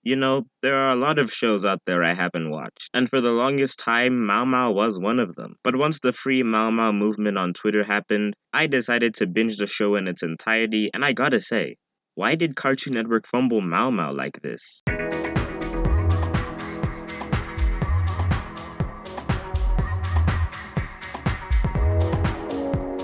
You know, there are a lot of shows out there I haven't watched, and for the longest time, Mao Mao was one of them. But once the free Mao Mao movement on Twitter happened, I decided to binge the show in its entirety, and I gotta say, why did Cartoon Network fumble Mao Mao like this?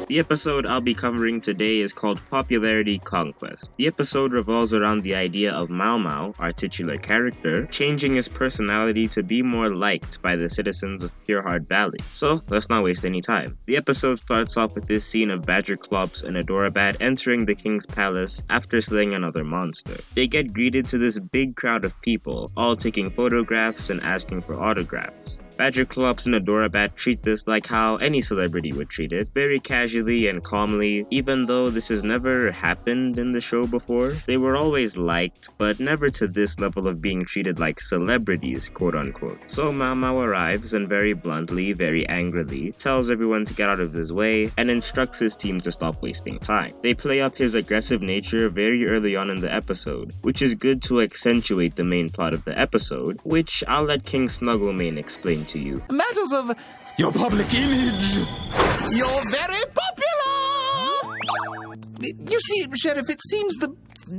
The episode I'll be covering today is called Popularity Conquest. The episode revolves around the idea of Mao Mao, our titular character, changing his personality to be more liked by the citizens of Pure Heart Valley. So, let's not waste any time. The episode starts off with this scene of Badger Clops and Adorabat entering the king's palace after slaying another monster. They get greeted to this big crowd of people, all taking photographs and asking for autographs. Badger Clops and Adorabat treat this like how any celebrity would treat it, very casually and calmly. Even though this has never happened in the show before, they were always liked, but never to this level of being treated like celebrities, quote unquote. So Mao Mao arrives and very bluntly, very angrily, tells everyone to get out of his way and instructs his team to stop wasting time. They play up his aggressive nature very early on in the episode, which is good to accentuate the main plot of the episode, which I'll let King Snugglemane explain to you. Matters of your public image. You're very popular! You see, Sheriff, it seems the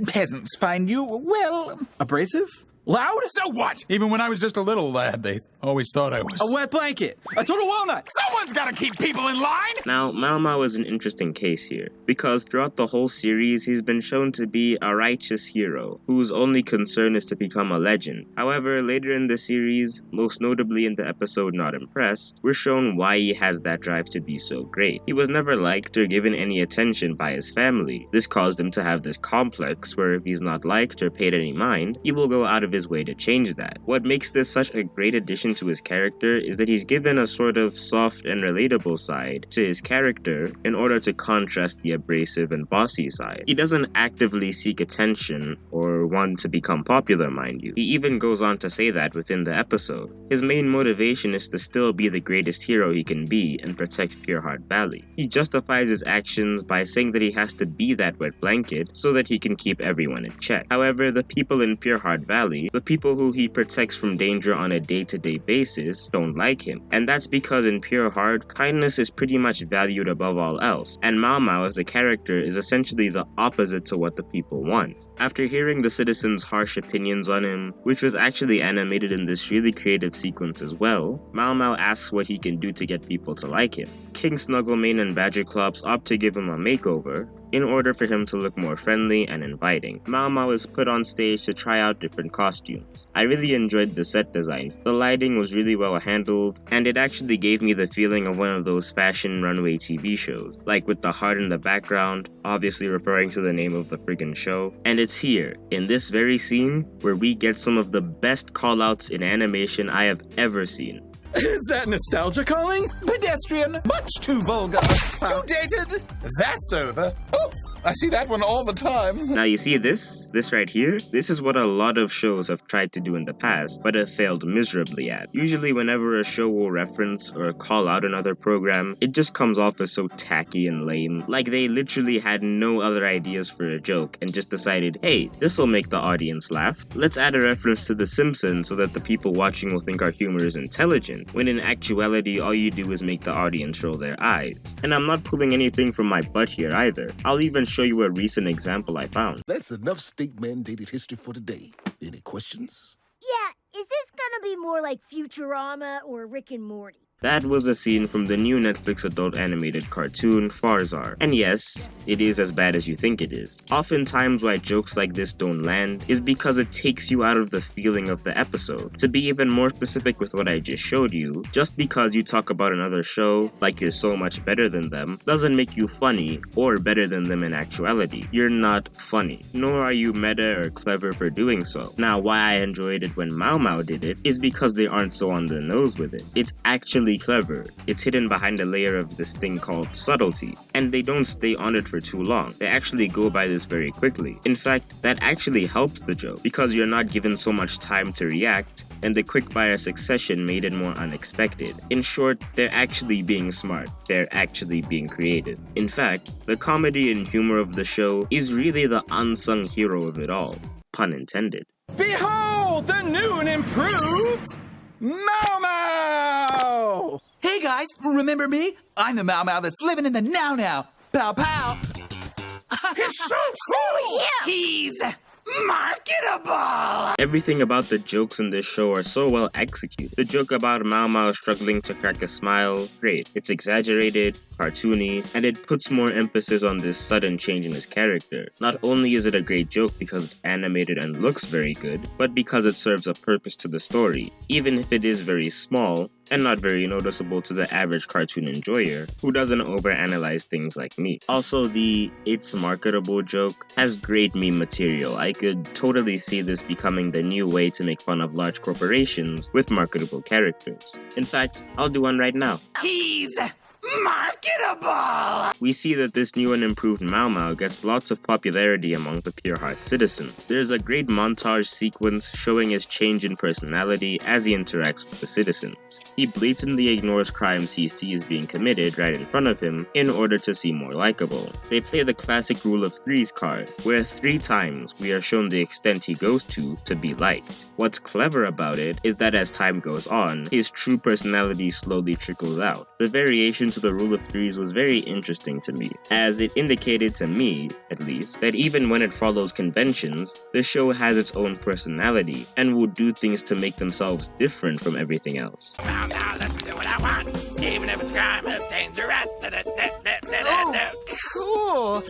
peasants find you, well, abrasive? Loud? So what? Even when I was just a little lad, they always thought I was... A wet blanket. A total walnut. Someone's gotta keep people in line! Now, Mao Mao is an interesting case here, because throughout the whole series, he's been shown to be a righteous hero, whose only concern is to become a legend. However, later in the series, most notably in the episode Not Impressed, we're shown why he has that drive to be so great. He was never liked or given any attention by his family. This caused him to have this complex where if he's not liked or paid any mind, he will go out of his way to change that. What makes this such a great addition to his character is that he's given a sort of soft and relatable side to his character in order to contrast the abrasive and bossy side. He doesn't actively seek attention or want to become popular, mind you. He even goes on to say that within the episode. His main motivation is to still be the greatest hero he can be and protect Pure Heart Valley. He justifies his actions by saying that he has to be that wet blanket so that he can keep everyone in check. However, the people in Pure Heart Valley, the people who he protects from danger on a day-to-day basis, don't like him. And that's because in Pure Heart, kindness is pretty much valued above all else, and Mao Mao as a character is essentially the opposite to what the people want. After hearing the citizens' harsh opinions on him, which was actually animated in this really creative sequence as well, Mao Mao asks what he can do to get people to like him. King Snugglemane and Badger Clops opt to give him a makeover in order for him to look more friendly and inviting. Mao Mao is put on stage to try out different costumes. I really enjoyed the set design. The lighting was really well handled, and it actually gave me the feeling of one of those fashion runway TV shows, like with the heart in the background, obviously referring to the name of the friggin' show. And it's here, in this very scene, where we get some of the best callouts in animation I have ever seen. Is that nostalgia calling? Pedestrian. Much too vulgar. Too dated. That's over. Oh, I see that one all the time. Now you see this right here? This is what a lot of shows have tried to do in the past, but have failed miserably at. Usually whenever a show will reference or call out another program, it just comes off as so tacky and lame. Like they literally had no other ideas for a joke and just decided, hey, this'll make the audience laugh. Let's add a reference to The Simpsons so that the people watching will think our humor is intelligent, when in actuality all you do is make the audience roll their eyes. And I'm not pulling anything from my butt here either. I'll even show you a recent example I found. That's enough state-mandated history for today. Any questions? Yeah, is this gonna be more like Futurama or Rick and Morty? That was a scene from the new Netflix adult animated cartoon, Farzar. And yes, it is as bad as you think it is. Oftentimes why jokes like this don't land is because it takes you out of the feeling of the episode. To be even more specific with what I just showed you, just because you talk about another show like you're so much better than them doesn't make you funny or better than them in actuality. You're not funny, nor are you meta or clever for doing so. Now why I enjoyed it when Mao Mao did it is because they aren't so on the nose with it. It's actually clever. It's hidden behind a layer of this thing called subtlety, and they don't stay on it for too long. They actually go by this very quickly. In fact, that actually helps the joke, because you're not given so much time to react, and the quick-fire succession made it more unexpected. In short, they're actually being smart. They're actually being creative. In fact, the comedy and humor of the show is really the unsung hero of it all. Pun intended. Behold improved Mao Mao! Hey guys, remember me? I'm the Mao Mao that's living in the now. Pow pow! He's so cool! He's marketable! Everything about the jokes in this show are so well executed. The joke about Mao Mao struggling to crack a smile, great. It's exaggerated, cartoony, and it puts more emphasis on this sudden change in his character. Not only is it a great joke because it's animated and looks very good, but because it serves a purpose to the story, even if it is very small and not very noticeable to the average cartoon enjoyer who doesn't overanalyze things like me. Also, the "it's marketable" joke has great meme material. I could totally see this becoming the new way to make fun of large corporations with marketable characters. In fact, I'll do one right now. He's marketable! We see that this new and improved Mao Mao gets lots of popularity among the Pure Heart citizens. There's a great montage sequence showing his change in personality as he interacts with the citizens. He blatantly ignores crimes he sees being committed right in front of him in order to seem more likable. They play the classic rule of threes card, where 3 times we are shown the extent he goes to be liked. What's clever about it is that as time goes on, his true personality slowly trickles out. The variation to the rule of threes was very interesting to me, as it indicated to me, at least, that even when it follows conventions, the show has its own personality and will do things to make themselves different from everything else. Now, let's do what I want, even if it's crime is dangerous. Oh, cool!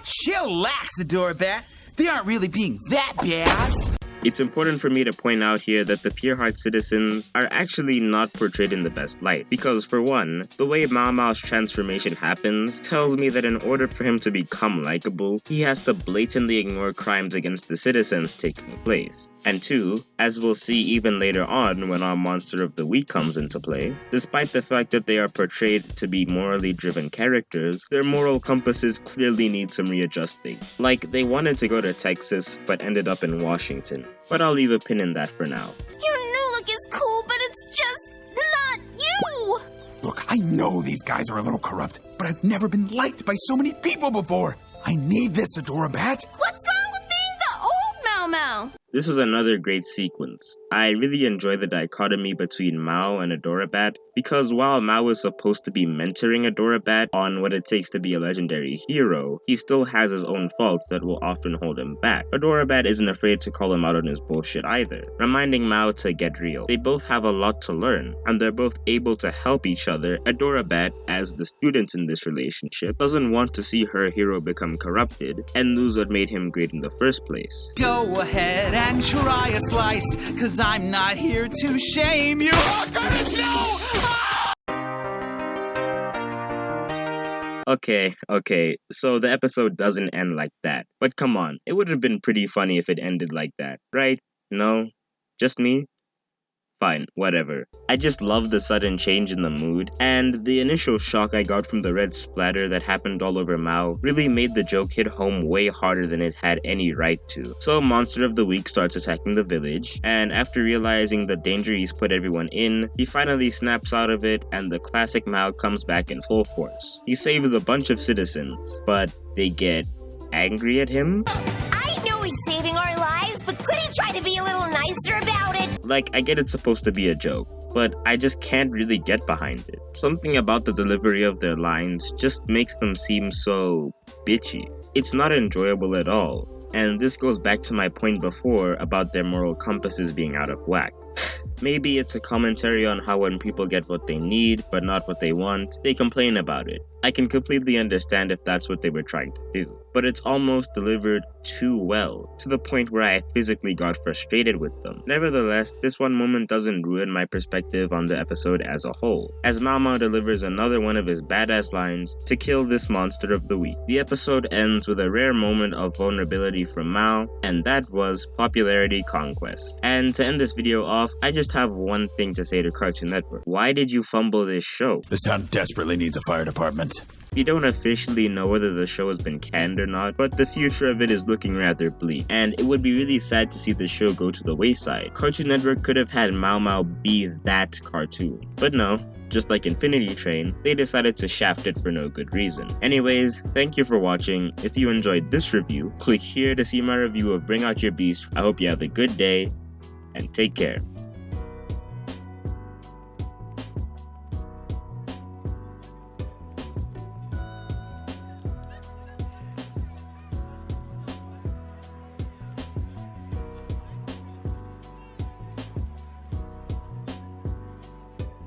Chillax, Adorabat. They aren't really being that bad. It's important for me to point out here that the Pure Heart citizens are actually not portrayed in the best light, because for one, the way Mao Mao's transformation happens tells me that in order for him to become likable, he has to blatantly ignore crimes against the citizens taking place. And 2, as we'll see even later on when our Monster of the Week comes into play, despite the fact that they are portrayed to be morally driven characters, their moral compasses clearly need some readjusting. Like, they wanted to go to Texas, but ended up in Washington. But I'll leave a pin in that for now. Your new look is cool, but it's just not you! Look, I know these guys are a little corrupt, but I've never been liked by so many people before. I need this, Adorabat. What's wrong with being the old Mao Mao? This was another great sequence. I really enjoy the dichotomy between Mao and Adorabat, because while Mao is supposed to be mentoring Adorabat on what it takes to be a legendary hero, he still has his own faults that will often hold him back. Adorabat isn't afraid to call him out on his bullshit either, reminding Mao to get real. They both have a lot to learn, and they're both able to help each other. Adorabat, as the student in this relationship, doesn't want to see her hero become corrupted and lose what made him great in the first place. Go ahead and try a slice, cause I'm not here to shame you. Oh, goodness, no! Okay, so the episode doesn't end like that. But come on, it would have been pretty funny if it ended like that, right? No? Just me? Fine, whatever. I just love the sudden change in the mood, and the initial shock I got from the red splatter that happened all over Mao really made the joke hit home way harder than it had any right to. So Monster of the Week starts attacking the village, and after realizing the danger he's put everyone in, he finally snaps out of it, and the classic Mao comes back in full force. He saves a bunch of citizens, but they get angry at him? I know he's saving our lives, but could he try to be a little nicer about it? Like, I get it's supposed to be a joke, but I just can't really get behind it. Something about the delivery of their lines just makes them seem so bitchy. It's not enjoyable at all, and this goes back to my point before about their moral compasses being out of whack. Maybe it's a commentary on how when people get what they need, but not what they want, they complain about it. I can completely understand if that's what they were trying to do. But it's almost delivered too well, to the point where I physically got frustrated with them. Nevertheless, this one moment doesn't ruin my perspective on the episode as a whole, as Mao Mao delivers another one of his badass lines to kill this Monster of the Week. The episode ends with a rare moment of vulnerability from Mao, and that was popularity conquest. And to end this video off, I just have one thing to say to Cartoon Network. Why did you fumble this show? This town desperately needs a fire department. We don't officially know whether the show has been canned or not, but the future of it is looking rather bleak, and it would be really sad to see the show go to the wayside. Cartoon Network could have had Mao Mao be that cartoon, but no. Just like Infinity Train, they decided to shaft it for no good reason. Anyways, thank you for watching. If you enjoyed this review, click here to see my review of Bring Out Your Beast. I hope you have a good day, and take care.